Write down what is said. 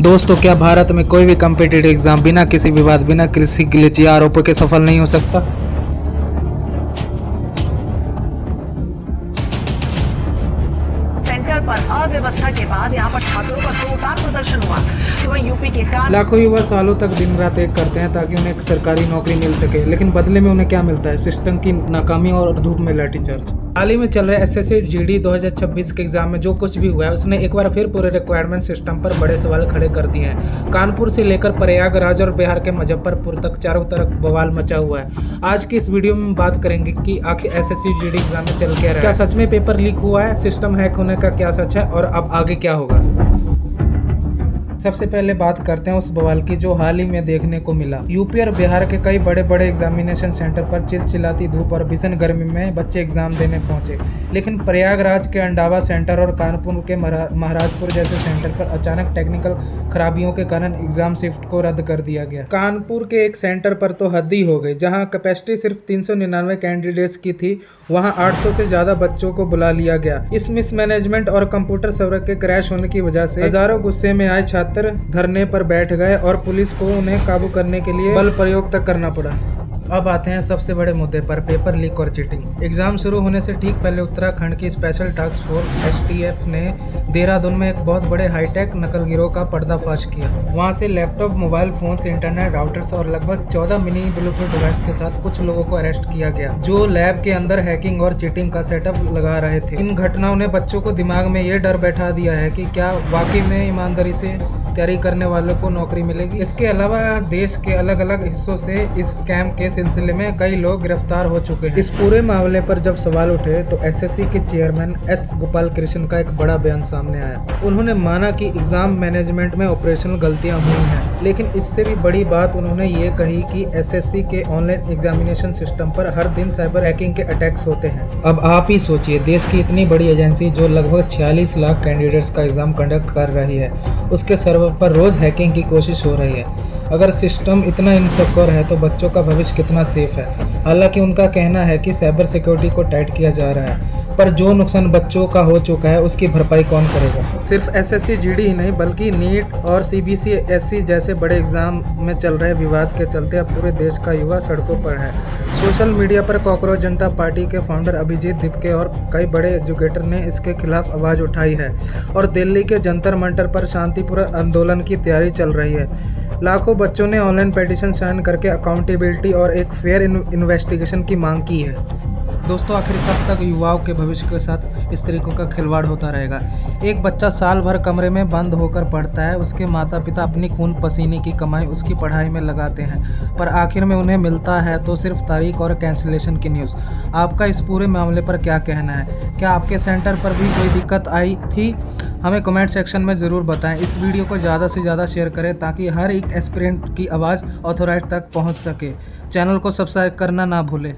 दोस्तों, क्या भारत में कोई भी कॉम्पिटिटिव एग्जाम बिना किसी विवाद, बिना किसी ग्लिच या आरोपों के सफल नहीं हो सकता? सेंटर पर अव्यवस्था के बाद यहाँ पर छात्रों का जोरदार प्रदर्शन हुआ। तो वहीं यूपी के लाखों युवा सालों तक दिन रात एक करते हैं ताकि उन्हें एक सरकारी नौकरी मिल सके, लेकिन बदले में उन्हें क्या मिलता है? सिस्टम की नाकामी और धूप में लाठीचार्ज। हाल ही में चल रहे एसएससी जीडी 2026 के एग्जाम में जो कुछ भी हुआ है उसने एक बार फिर पूरे रिक्वायरमेंट सिस्टम पर बड़े सवाल खड़े कर दिए हैं। कानपुर से लेकर प्रयागराज और बिहार के मुजफ्फरपुर तक चारों तरफ बवाल मचा हुआ है। आज की इस वीडियो में बात करेंगे कि आखिर एसएससी जीडी एग्जाम में चल क्या रहा है, क्या सच में पेपर लीक हुआ है, सिस्टम हैक होने का क्या सच है और अब आगे क्या होगा। सबसे पहले बात करते हैं उस बवाल की जो हाल ही में देखने को मिला। यूपी और बिहार के कई बड़े बड़े एग्जामिनेशन सेंटर पर चिलचिलाती धूप और भीषण गर्मी में बच्चे एग्जाम देने पहुंचे, लेकिन प्रयागराज के अंडावा सेंटर और कानपुर के महाराजपुर जैसे सेंटर पर अचानक टेक्निकल खराबियों के कारण एग्जाम शिफ्ट को रद्द कर दिया गया। कानपुर के एक सेंटर पर तो हद ही हो गई, जहाँ कैपेसिटी सिर्फ 399 कैंडिडेट्स की थी, वहाँ 800 से ज्यादा बच्चों को बुला लिया गया। इस मिसमैनेजमेंट और कंप्यूटर सर्वर के क्रैश होने की वजह से हजारों गुस्से में आए छात्र धरने पर बैठ गए और पुलिस को उन्हें काबू करने के लिए बल प्रयोग तक करना पड़ा। अब आते हैं सबसे बड़े मुद्दे पर, पेपर लीक और चीटिंग। एग्जाम शुरू होने से ठीक पहले उत्तराखंड की स्पेशल टास्क फोर्स एसटीएफ ने देहरादून में एक बहुत बड़े हाईटेक नकल गिरोह का पर्दाफाश किया। वहां से laptop, mobile phones, internet routers और लगभग 14 मिनी ब्लूटूथ डिवाइस के साथ कुछ लोगों को अरेस्ट किया गया जो लैब के अंदर हैकिंग और चीटिंग का सेटअप लगा रहे थे। इन घटनाओं ने बच्चों को दिमाग में ये डर बैठा दिया है कि क्या वाकई में ईमानदारी से तैयारी करने वालों को नौकरी मिलेगी। इसके अलावा देश के अलग अलग हिस्सों से इस स्कैम के सिलसिले में कई लोग गिरफ्तार हो चुके हैं। इस पूरे मामले पर जब सवाल उठे तो एसएससी के चेयरमैन एस गोपाल कृष्ण का एक बड़ा बयान सामने आया। उन्होंने माना कि एग्जाम मैनेजमेंट में ऑपरेशनल गलतियां हुई हैं, लेकिन इससे भी बड़ी बात उन्होंने ये कही कि एसएससी के ऑनलाइन एग्जामिनेशन सिस्टम पर हर दिन साइबर हैकिंग के अटैक्स होते हैं। अब आप ही सोचिए, देश की इतनी बड़ी एजेंसी जो लगभग 46 लाख कैंडिडेट्स का एग्जाम कंडक्ट कर रही है, उसके सर्वर पर रोज हैकिंग की कोशिश हो रही है। अगर सिस्टम इतना इनसिक्योर है तो बच्चों का भविष्य कितना सेफ है। हालांकि उनका कहना है कि साइबर सिक्योरिटी को टाइट किया जा रहा है, पर जो नुकसान बच्चों का हो चुका है उसकी भरपाई कौन करेगा। सिर्फ एसएससी जीडी ही नहीं बल्कि नीट और सीबीएसई जैसे बड़े एग्जाम में चल रहे विवाद के चलते अब पूरे देश का युवा सड़कों पर है। सोशल मीडिया पर कॉकरोच जनता पार्टी के फाउंडर अभिजीत दिपके और कई बड़े एजुकेटर ने इसके खिलाफ आवाज उठाई है और दिल्ली के जंतर मंतर पर शांतिपूर्ण आंदोलन की तैयारी चल रही है। लाखों बच्चों ने ऑनलाइन पिटीशन साइन करके अकाउंटेबिलिटी और एक फेयर इन्वेस्टिगेशन की मांग की है। दोस्तों, आखिर कब तक युवाओं के भविष्य के साथ इस तरीकों का खिलवाड़ होता रहेगा? एक बच्चा साल भर कमरे में बंद होकर पढ़ता है, उसके माता पिता अपनी खून पसीने की कमाई उसकी पढ़ाई में लगाते हैं, पर आखिर में उन्हें मिलता है तो सिर्फ तारीख और कैंसिलेशन की न्यूज़। आपका इस पूरे मामले पर क्या कहना है? क्या आपके सेंटर पर भी कोई दिक्कत आई थी? हमें कमेंट सेक्शन में ज़रूर बताएं। इस वीडियो को ज़्यादा से ज़्यादा शेयर करें ताकि हर एक एस्पिरेंट की आवाज़ ऑथोराइज तक पहुंच सके। चैनल को सब्सक्राइब करना ना भूलें।